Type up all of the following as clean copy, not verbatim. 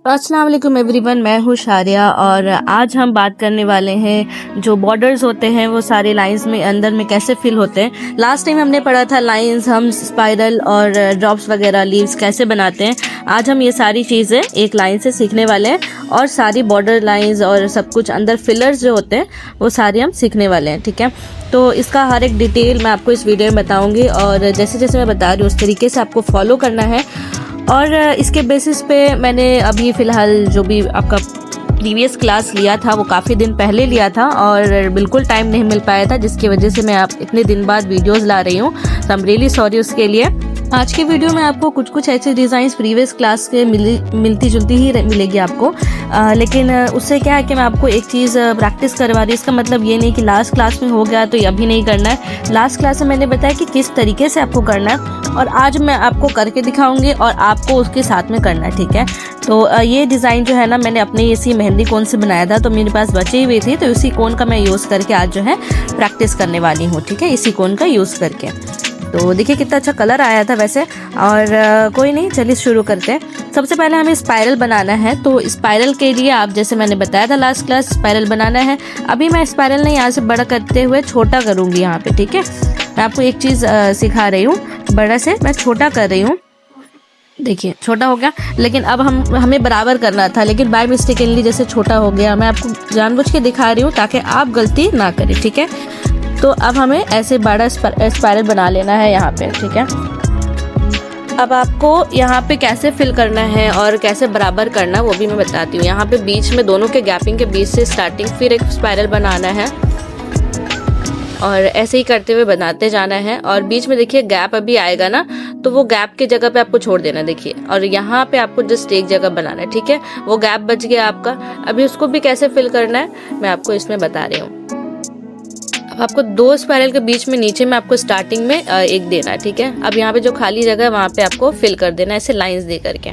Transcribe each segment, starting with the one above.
अस्सलाम वालेकुम एवरीवन, मैं हूँ शारिया और आज हम बात करने वाले हैं जो बॉर्डर्स होते हैं वो सारे लाइंस में अंदर में कैसे फिल होते हैं। लास्ट टाइम हमने पढ़ा था लाइंस, हम स्पाइरल और ड्रॉप्स वगैरह लीव्स कैसे बनाते हैं। आज हम ये सारी चीज़ें एक लाइन से सीखने वाले हैं और सारी बॉर्डर लाइंस और सब कुछ अंदर फिलर्स जो होते हैं वो सारे हम सीखने वाले हैं। ठीक है, तो इसका हर एक डिटेल मैं आपको इस वीडियो में बताऊँगी और जैसे जैसे मैं बता रही हूँ उस तरीके से आपको फॉलो करना है। और इसके बेसिस पे मैंने अभी फ़िलहाल जो भी आपका प्रीवियस क्लास लिया था वो काफ़ी दिन पहले लिया था और बिल्कुल टाइम नहीं मिल पाया था, जिसकी वजह से मैं आप इतने दिन बाद वीडियोस ला रही हूँ। तो आई एम रियली सॉरी उसके लिए। आज के वीडियो में आपको कुछ ऐसे डिज़ाइंस प्रीवियस क्लास के मिलती जुलती ही मिलेगी आपको, लेकिन उससे क्या है कि मैं आपको एक चीज़ प्रैक्टिस करवा रही हूँ। इसका मतलब ये नहीं कि लास्ट क्लास में हो गया तो ये अभी नहीं करना है। लास्ट क्लास में मैंने बताया कि किस तरीके से आपको करना है और आज मैं आपको करके दिखाऊंगी और आपको उसके साथ में करना है। ठीक है, तो ये डिज़ाइन जो है ना मैंने अपने इसी मेहंदी कोन से बनाया था, तो मेरे पास बची हुई थी, तो इसी कोन का मैं यूज़ करके आज जो है प्रैक्टिस करने वाली हूँ। ठीक है, इसी कोन का यूज़ करके। तो देखिए कितना अच्छा कलर आया था वैसे। और कोई नहीं, चलिए शुरू करते हैं। सबसे पहले हमें स्पाइरल बनाना है, तो स्पाइरल के लिए आप जैसे मैंने बताया था लास्ट क्लास, स्पाइरल बनाना है। अभी मैं स्पाइरल नहीं यहाँ से बड़ा करते हुए छोटा करूँगी यहाँ पे। ठीक है, मैं आपको एक चीज़ सिखा रही हूँ, बड़ा से मैं छोटा कर रही हूँ। देखिए छोटा हो गया, लेकिन अब हमें बराबर करना था, लेकिन बाय मिस्टेकनली जैसे छोटा हो गया। मैं आपको जानबूझ के दिखा रही हूँ ताकि आप गलती ना करें। ठीक है, तो अब हमें ऐसे बड़ा स्पाइरल बना लेना है यहाँ पे। ठीक है, अब आपको यहाँ पे कैसे फिल करना है और कैसे बराबर करना है वो भी मैं बताती हूँ। यहाँ पे बीच में दोनों के गैपिंग के बीच से स्टार्टिंग फिर एक स्पाइरल बनाना है और ऐसे ही करते हुए बनाते जाना है। और बीच में देखिए गैप अभी आएगा ना, तो वो गैप की जगह पे आपको छोड़ देना। देखिए, और यहाँ पे आपको जस्ट एक जगह बनाना है। ठीक है, वो गैप बच गया आपका। अभी उसको भी कैसे फिल करना है मैं आपको इसमें बता रही हूँ। अब आपको दो स्पाइरल के बीच में नीचे में आपको स्टार्टिंग में एक देना है। ठीक है, अब यहाँ पे जो खाली जगह है वहाँ पे आपको फिल कर देना है ऐसे लाइंस दे करके।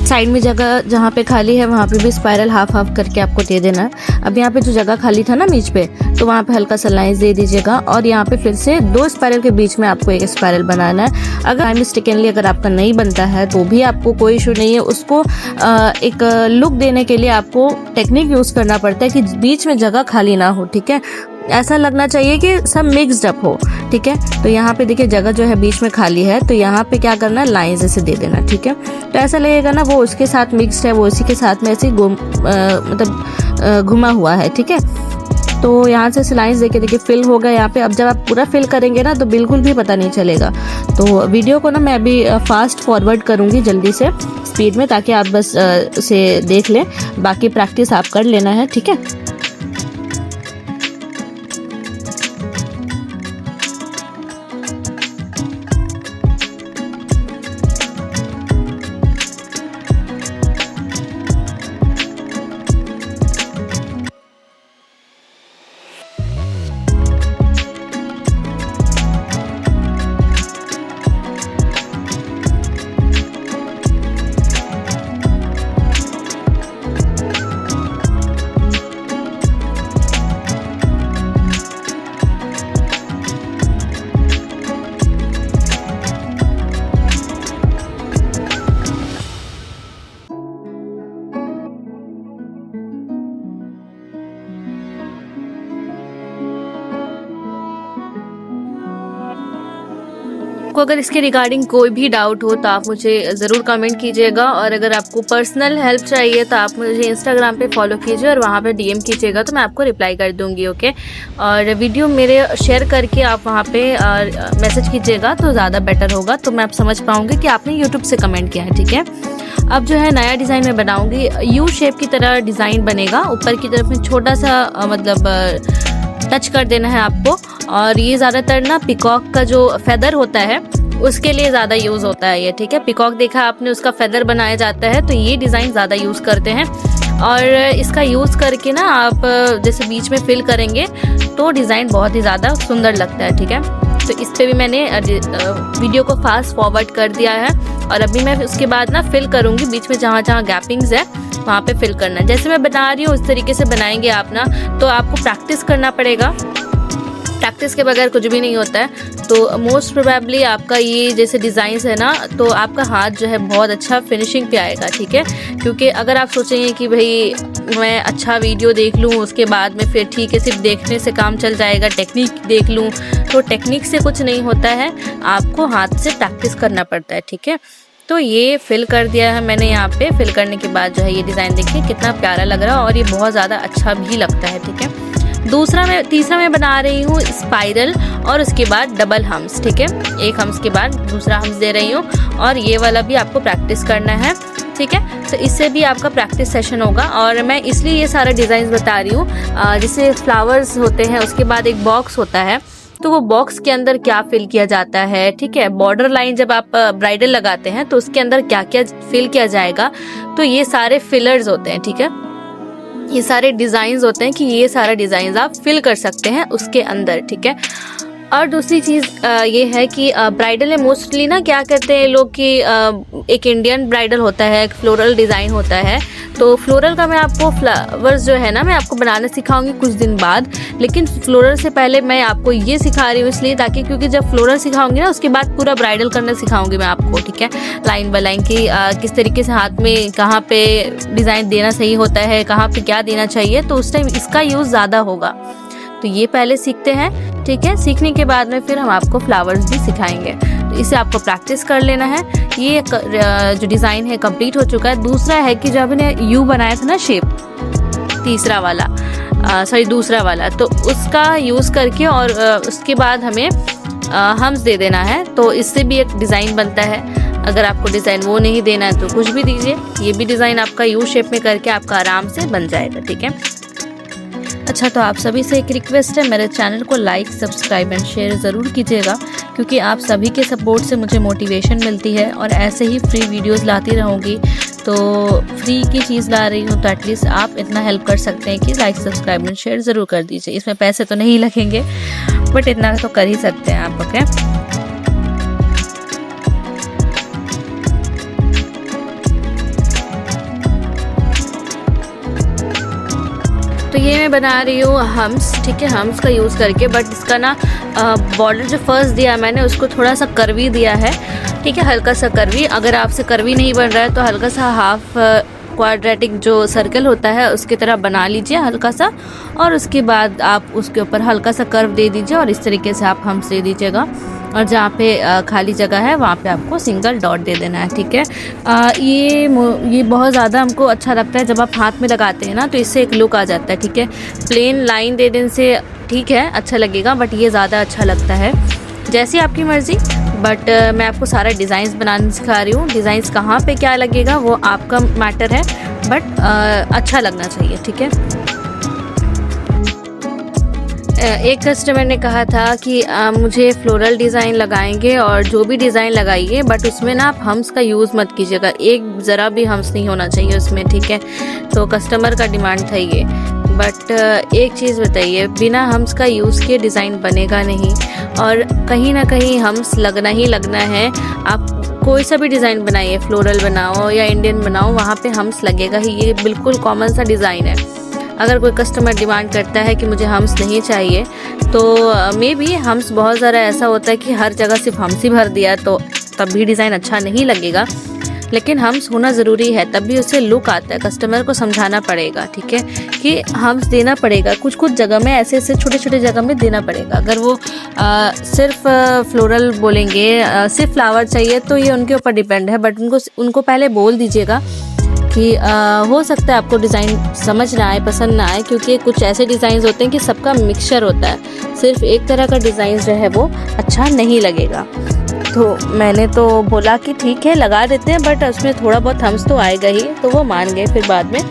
साइड में जगह जहाँ पे खाली है वहाँ पे भी स्पाइरल हाफ हाफ करके आपको दे देना है। अब यहाँ पे जो जगह खाली था ना बीच पे, तो वहाँ पे हल्का सा लाइंस दे दीजिएगा और यहाँ पे फिर से दो स्पाइरल के बीच में आपको एक स्पाइरल बनाना है। अगर मिस्टेकनली अगर आपका नहीं बनता है तो भी आपको कोई इशू नहीं है। उसको एक लुक देने के लिए आपको टेक्निक यूज़ करना पड़ता है कि बीच में जगह खाली ना हो। ठीक है, ऐसा लगना चाहिए कि सब मिक्स्ड अप हो। ठीक है, तो यहाँ पे देखिए जगह जो है बीच में खाली है, तो यहाँ पे क्या करना है, लाइंस ऐसे दे देना। ठीक है, तो ऐसा लगेगा ना वो उसके साथ मिक्स्ड है, वो इसी के साथ में ऐसे मतलब घुमा हुआ है। ठीक है, तो यहाँ से ऐसे लाइंस देके देखिए फिल होगा यहाँ पे। अब जब आप पूरा फिल करेंगे ना तो बिल्कुल भी पता नहीं चलेगा। तो वीडियो को ना मैं अभी फास्ट फॉरवर्ड करूँगी जल्दी से स्पीड में, ताकि आप बस उसे देख लें, बाकी प्रैक्टिस आप कर लेना है। ठीक है, आपको अगर इसके रिगार्डिंग कोई भी डाउट हो तो आप मुझे ज़रूर कमेंट कीजिएगा, और अगर आपको पर्सनल हेल्प चाहिए तो आप मुझे इंस्टाग्राम पे फॉलो कीजिए और वहाँ पे डीएम कीजिएगा, तो मैं आपको रिप्लाई कर दूँगी। ओके, और वीडियो मेरे शेयर करके आप वहाँ पे मैसेज कीजिएगा तो ज़्यादा बेटर होगा, तो मैं आप समझ पाऊँगी कि आपने यूट्यूब से कमेंट किया है। ठीक है, अब जो है नया डिज़ाइन मैं बनाऊँगी। यू शेप की तरह डिज़ाइन बनेगा, ऊपर की तरफ में छोटा सा मतलब टच कर देना है आपको। और ये ज़्यादातर ना पिकॉक का जो फेदर होता है उसके लिए ज़्यादा यूज़ होता है ये। ठीक है, पिकॉक देखा आपने, उसका फेदर बनाया जाता है, तो ये डिज़ाइन ज़्यादा यूज़ करते हैं। और इसका यूज़ करके ना आप जैसे बीच में फिल करेंगे तो डिज़ाइन बहुत ही ज़्यादा सुंदर लगता है। ठीक है, तो इस पर भी मैंने वीडियो को फास्ट फॉरवर्ड कर दिया है और अभी मैं उसके बाद ना फिल करूँगी। बीच में जहाँ जहाँ गैपिंग्स है वहाँ पे फिल करना है। जैसे मैं बना रही हूँ उस तरीके से बनाएंगे आप ना, तो आपको प्रैक्टिस करना पड़ेगा। प्रैक्टिस के बगैर कुछ भी नहीं होता है। तो मोस्ट प्रोबेबली आपका ये जैसे डिज़ाइंस है ना, तो आपका हाथ जो है बहुत अच्छा फिनिशिंग पे आएगा, ठीक है। क्योंकि अगर आप सोचेंगे कि भाई मैं अच्छा वीडियो देख लूँ उसके बाद में फिर ठीक है सिर्फ देखने से काम चल जाएगा, टेक्निक देख लूँ, तो टेक्निक से कुछ नहीं होता है, आपको हाथ से प्रैक्टिस करना पड़ता है, ठीक है। तो ये फिल कर दिया है मैंने यहाँ पे। फिल करने के बाद जो है ये डिज़ाइन देखिए कितना प्यारा लग रहा है और ये बहुत ज़्यादा अच्छा भी लगता है, ठीक है। तीसरा मैं बना रही हूँ स्पाइरल और उसके बाद डबल हम्स, ठीक है। एक हम्स के बाद दूसरा हम्स दे रही हूँ और ये वाला भी आपको प्रैक्टिस करना है, ठीक है। तो इससे भी आपका प्रैक्टिस सेशन होगा। और मैं इसलिए ये सारा डिज़ाइन बता रही हूँ, जैसे फ्लावर्स होते हैं उसके बाद एक बॉक्स होता है, तो वो बॉक्स के अंदर क्या फिल किया जाता है, ठीक है। बॉर्डर लाइन जब आप ब्राइडल लगाते हैं तो उसके अंदर क्या क्या फिल किया जाएगा, तो ये सारे फिलर्स होते हैं, ठीक है। ये सारे डिज़ाइंस होते हैं कि ये सारा डिज़ाइंस आप फिल कर सकते हैं उसके अंदर, ठीक है। और दूसरी चीज़ ये है कि ब्राइडल में मोस्टली ना क्या करते हैं लोग कि एक इंडियन ब्राइडल होता है, एक फ्लोरल डिज़ाइन होता है। तो फ्लोरल का मैं आपको फ्लावर्स जो है ना मैं आपको बनाना सिखाऊंगी कुछ दिन बाद, लेकिन फ्लोरल से पहले मैं आपको ये सिखा रही हूँ इसलिए ताकि क्योंकि जब फ्लोरल सिखाऊंगी ना उसके बाद पूरा ब्राइडल करना सिखाऊंगी मैं आपको, ठीक है। लाइन बाय लाइन की किस तरीके से हाथ में कहाँ पे डिज़ाइन देना सही होता है, कहाँ पे क्या देना चाहिए, तो उस टाइम इसका यूज़ ज़्यादा होगा। तो ये पहले सीखते हैं, ठीक है। सीखने के बाद में फिर हम आपको फ्लावर्स भी सिखाएंगे, तो इसे आपको प्रैक्टिस कर लेना है। ये जो डिज़ाइन है कंप्लीट हो चुका है। दूसरा है कि जब मैंने यू बनाया था ना शेप, दूसरा वाला, तो उसका यूज़ करके और उसके बाद हमें हम्स दे देना है, तो इससे भी एक डिज़ाइन बनता है। अगर आपको डिज़ाइन वो नहीं देना है तो कुछ भी दीजिए, ये भी डिज़ाइन आपका यू शेप में करके आपका आराम से बन जाएगा, ठीक है। अच्छा, तो आप सभी से एक रिक्वेस्ट है, मेरे चैनल को लाइक, सब्सक्राइब एंड शेयर ज़रूर कीजिएगा, क्योंकि आप सभी के सपोर्ट से मुझे मोटिवेशन मिलती है और ऐसे ही फ्री वीडियोस लाती रहूँगी। तो फ्री की चीज़ ला रही हूँ तो एटलीस्ट आप इतना हेल्प कर सकते हैं कि लाइक, सब्सक्राइब एंड शेयर ज़रूर कर दीजिए। इसमें पैसे तो नहीं लगेंगे बट इतना तो कर ही सकते हैं आप, ओके। तो ये मैं बना रही हूँ हम्स, ठीक है, हम्स का यूज़ करके। बट इसका ना बॉर्डर जो फर्स्ट दिया मैंने उसको थोड़ा सा कर्वी दिया है, ठीक है, हल्का सा कर्वी। अगर आपसे कर्वी नहीं बन रहा है तो हल्का सा हाफ क्वाड्रेटिक जो सर्कल होता है उसकी तरह बना लीजिए हल्का सा, और उसके बाद आप उसके ऊपर हल्का सा कर्व दे दीजिए और इस तरीके से आप हम्स दे दीजिएगा। और जहाँ पे खाली जगह है वहाँ पे आपको सिंगल डॉट दे देना है, ठीक है। ये बहुत ज़्यादा हमको अच्छा लगता है जब आप हाथ में लगाते हैं ना, तो इससे एक लुक आ जाता है, ठीक है। प्लेन लाइन दे देने से ठीक है अच्छा लगेगा, बट ये ज़्यादा अच्छा लगता है, जैसी आपकी मर्ज़ी। बट मैं आपको सारा डिज़ाइंस बनाना सिखा रही हूँ। डिज़ाइंस कहाँ पे क्या लगेगा वो आपका मैटर है, बट अच्छा लगना चाहिए, ठीक है। एक कस्टमर ने कहा था कि मुझे फ्लोरल डिज़ाइन लगाएंगे और जो भी डिज़ाइन लगाइए बट उसमें ना आप हम्स का यूज़ मत कीजिएगा, एक ज़रा भी हम्स नहीं होना चाहिए उसमें, ठीक है। तो कस्टमर का डिमांड था ये। बट एक चीज़ बताइए, बिना हम्स का यूज़ किए डिज़ाइन बनेगा नहीं, और कहीं ना कहीं हम्स लगना ही लगना है। आप कोई सा भी डिज़ाइन बनाइए, फ्लोरल बनाओ या इंडियन बनाओ, वहाँ पे हम्स लगेगा ही। ये बिल्कुल कॉमन सा डिज़ाइन है। अगर कोई कस्टमर डिमांड करता है कि मुझे हम्स नहीं चाहिए, तो मे बी हम्स बहुत ज़्यादा ऐसा होता है कि हर जगह सिर्फ हम्स ही भर दिया तो तब भी डिज़ाइन अच्छा नहीं लगेगा, लेकिन हम्स होना ज़रूरी है, तब भी उससे लुक आता है। कस्टमर को समझाना पड़ेगा, ठीक है, कि हम्स देना पड़ेगा। कुछ कुछ जगह में ऐसे छोटे छोटे जगह में देना पड़ेगा। अगर वो सिर्फ फ्लोरल बोलेंगे, सिर्फ फ्लावर चाहिए, तो ये उनके ऊपर डिपेंड है। बट उनको पहले बोल दीजिएगा कि हो सकता है आपको डिज़ाइन समझ ना आए, पसंद ना आए, क्योंकि कुछ ऐसे डिज़ाइन होते हैं कि सबका मिक्सचर होता है, सिर्फ एक तरह का डिज़ाइन जो है वो अच्छा नहीं लगेगा। तो मैंने तो बोला कि ठीक है लगा देते हैं, बट उसमें थोड़ा बहुत हम्स तो आएगा ही, तो वो मान गए फिर बाद में।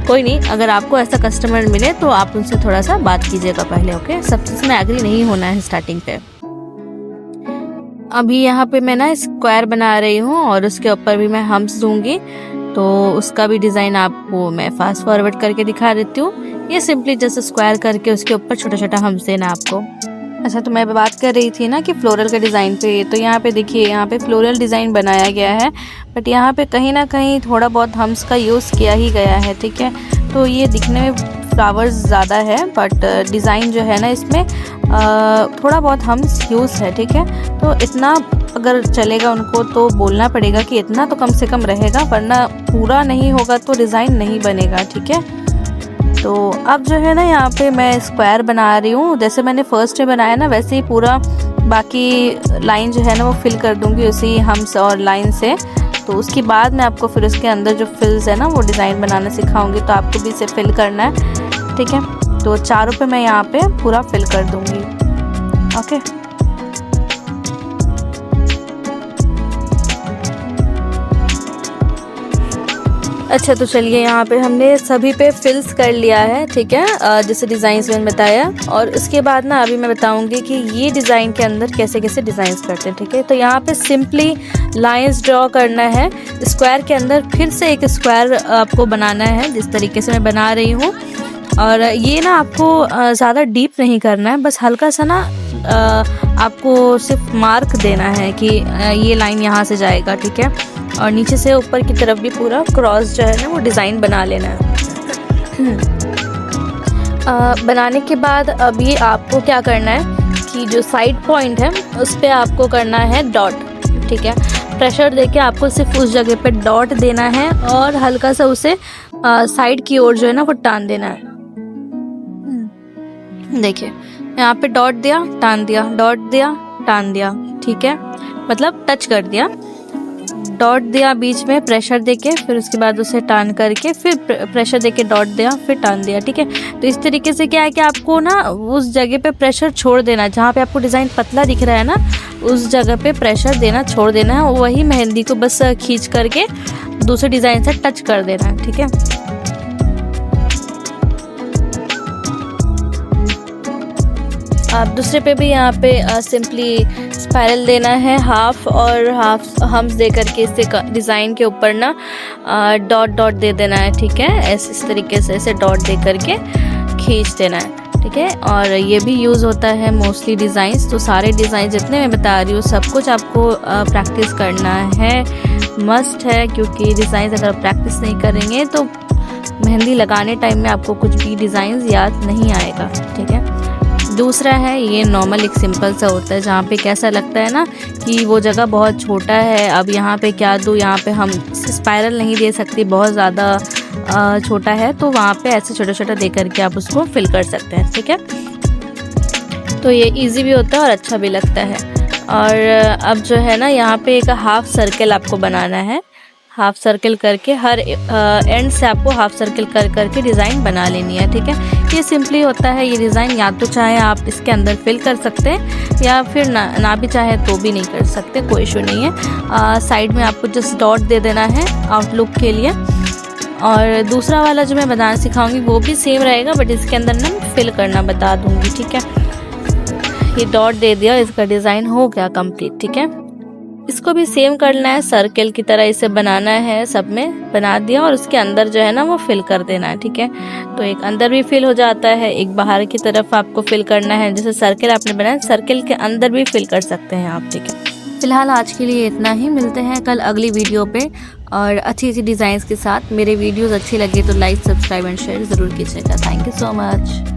कोई नहीं, अगर आपको ऐसा कस्टमर मिले तो आप उनसे थोड़ा सा बात कीजिएगा पहले, ओके। सब चीज़ में एग्री नहीं होना है स्टार्टिंग पे। अभी यहाँ पे मैं ना स्क्वायर बना रही हूँ और उसके ऊपर भी मैं हम्स दूंगी, तो उसका भी डिज़ाइन आपको मैं फास्ट फॉरवर्ड करके दिखा देती हूँ। ये सिंपली जैसे स्क्वायर करके उसके ऊपर छोटा छोटा हम्स देना आपको। अच्छा, तो मैं बात कर रही थी ना कि फ्लोरल के डिज़ाइन पे, तो यहाँ पे देखिए, यहाँ पे फ्लोरल डिज़ाइन बनाया गया है, बट यहाँ पे कहीं ना कहीं थोड़ा बहुत हम्स का यूज़ किया ही गया है, ठीक है। तो ये दिखने में फ्लावर्स ज़्यादा है, बट डिज़ाइन जो है ना इसमें थोड़ा बहुत हम यूज़ है, ठीक है। तो इतना अगर चलेगा उनको तो बोलना पड़ेगा कि इतना तो कम से कम रहेगा, वरना पूरा नहीं होगा तो डिज़ाइन नहीं बनेगा, ठीक है। तो अब जो है ना यहाँ पे मैं स्क्वायर बना रही हूँ। जैसे मैंने फर्स्ट डे बनाया ना वैसे ही पूरा बाकी लाइन जो है ना वो फिल कर दूँगी उसी हम्स और लाइन से। तो उसके बाद मैं आपको फिर उसके अंदर जो फिल्स है ना वो डिज़ाइन बनाना सिखाऊंगी, तो आपको भी इसे फिल करना है, ठीक है। तो चारों पे मैं यहाँ पे पूरा फिल कर दूँगी, ओके। अच्छा, तो चलिए यहाँ पे हमने सभी पे फिल्स कर लिया है, ठीक है, जैसे डिज़ाइंस मैंने बताया। और उसके बाद ना अभी मैं बताऊँगी कि ये डिज़ाइन के अंदर कैसे कैसे डिज़ाइंस करते हैं, ठीक है। तो यहाँ पे सिंपली लाइंस ड्रॉ करना है। स्क्वायर के अंदर फिर से एक स्क्वायर आपको बनाना है, जिस तरीके से मैं बना रही हूँ। और ये ना आपको ज़्यादा डीप नहीं करना है, बस हल्का सा ना आपको सिर्फ मार्क देना है कि ये लाइन यहाँ से जाएगा, ठीक है। और नीचे से ऊपर की तरफ भी पूरा क्रॉस जो है ना वो डिज़ाइन बना लेना है। बनाने के बाद अभी आपको क्या करना है कि जो साइड पॉइंट है उस पर आपको करना है डॉट, ठीक है। प्रेशर देके आपको सिर्फ उस जगह पे डॉट देना है और हल्का सा उसे साइड की ओर जो है ना वो टान देना है। देखिए यहाँ पे डॉट दिया, टान दिया, डॉट दिया, टान दिया, ठीक है, मतलब टच कर दिया। डॉट दिया बीच में प्रेशर देके, फिर उसके बाद उसे टान करके फिर प्रेशर देके डॉट दिया, फिर टान दिया, ठीक है। तो इस तरीके से क्या है कि आपको ना उस जगह पे प्रेशर छोड़ देना, जहाँ पे आपको डिज़ाइन पतला दिख रहा है ना उस जगह पे प्रेशर देना छोड़ देना है। वही मेहंदी को बस खींच करके दूसरे डिज़ाइन से टच कर देना है, ठीक है। आप दूसरे पे भी यहाँ पे सिंपली स्पाइरल देना है हाफ और हाफ हम्स दे करके इससे डिज़ाइन के ऊपर ना डॉट डॉट दे देना है, ठीक है। ऐसे इस तरीके से ऐसे डॉट दे करके खींच देना है, ठीक है। और ये भी यूज़ होता है मोस्टली डिज़ाइंस। तो सारे डिज़ाइन जितने मैं बता रही हूँ सब कुछ आपको प्रैक्टिस करना है, मस्ट है, क्योंकि डिज़ाइन अगर प्रैक्टिस नहीं करेंगे तो मेहंदी लगाने टाइम में आपको कुछ भी डिज़ाइन याद नहीं आएगा, ठीक है। दूसरा है ये नॉर्मल एक सिंपल सा होता है, जहाँ पे कैसा लगता है ना कि वो जगह बहुत छोटा है, अब यहाँ पे क्या दूँ, यहाँ पे हम स्पाइरल नहीं दे सकती, बहुत ज़्यादा छोटा है, तो वहाँ पे ऐसे छोटा छोटा दे करके आप उसको फिल कर सकते हैं, ठीक है। तो ये इजी भी होता है और अच्छा भी लगता है। और अब जो है ना यहाँ पे एक हाफ सर्कल आपको बनाना है, हाफ सर्कल करके हर एंड से आपको हाफ सर्कल कर करके डिज़ाइन बना लेनी है, ठीक है। ये सिंपली होता है ये डिज़ाइन, या तो चाहे आप इसके अंदर फिल कर सकते हैं या फिर ना भी चाहे तो भी नहीं कर सकते, कोई इशू नहीं है। साइड में आपको जस्ट डॉट दे देना है आउटलुक के लिए। और दूसरा वाला जो मैं बनाना सिखाऊंगी वो भी सेम रहेगा, बट इसके अंदर ना मैं फिल करना बता दूंगी, ठीक है। ये डॉट दे दिया, इसका डिज़ाइन हो गया कंप्लीट, ठीक है। इसको भी सेम करना है, सर्कल की तरह इसे बनाना है, सब में बना दिया और उसके अंदर जो है ना वो फिल कर देना है, ठीक है। तो एक अंदर भी फिल हो जाता है, एक बाहर की तरफ आपको फिल करना है। जैसे सर्कल आपने बनाया, सर्कल के अंदर भी फिल कर सकते हैं आप, ठीक है। फिलहाल आज के लिए इतना ही, मिलते हैं कल अगली वीडियो पे और अच्छी अच्छी डिज़ाइंस के साथ। मेरे वीडियोस अच्छी लगे तो लाइक, सब्सक्राइब एंड शेयर ज़रूर कीजिएगा। Thank you so much.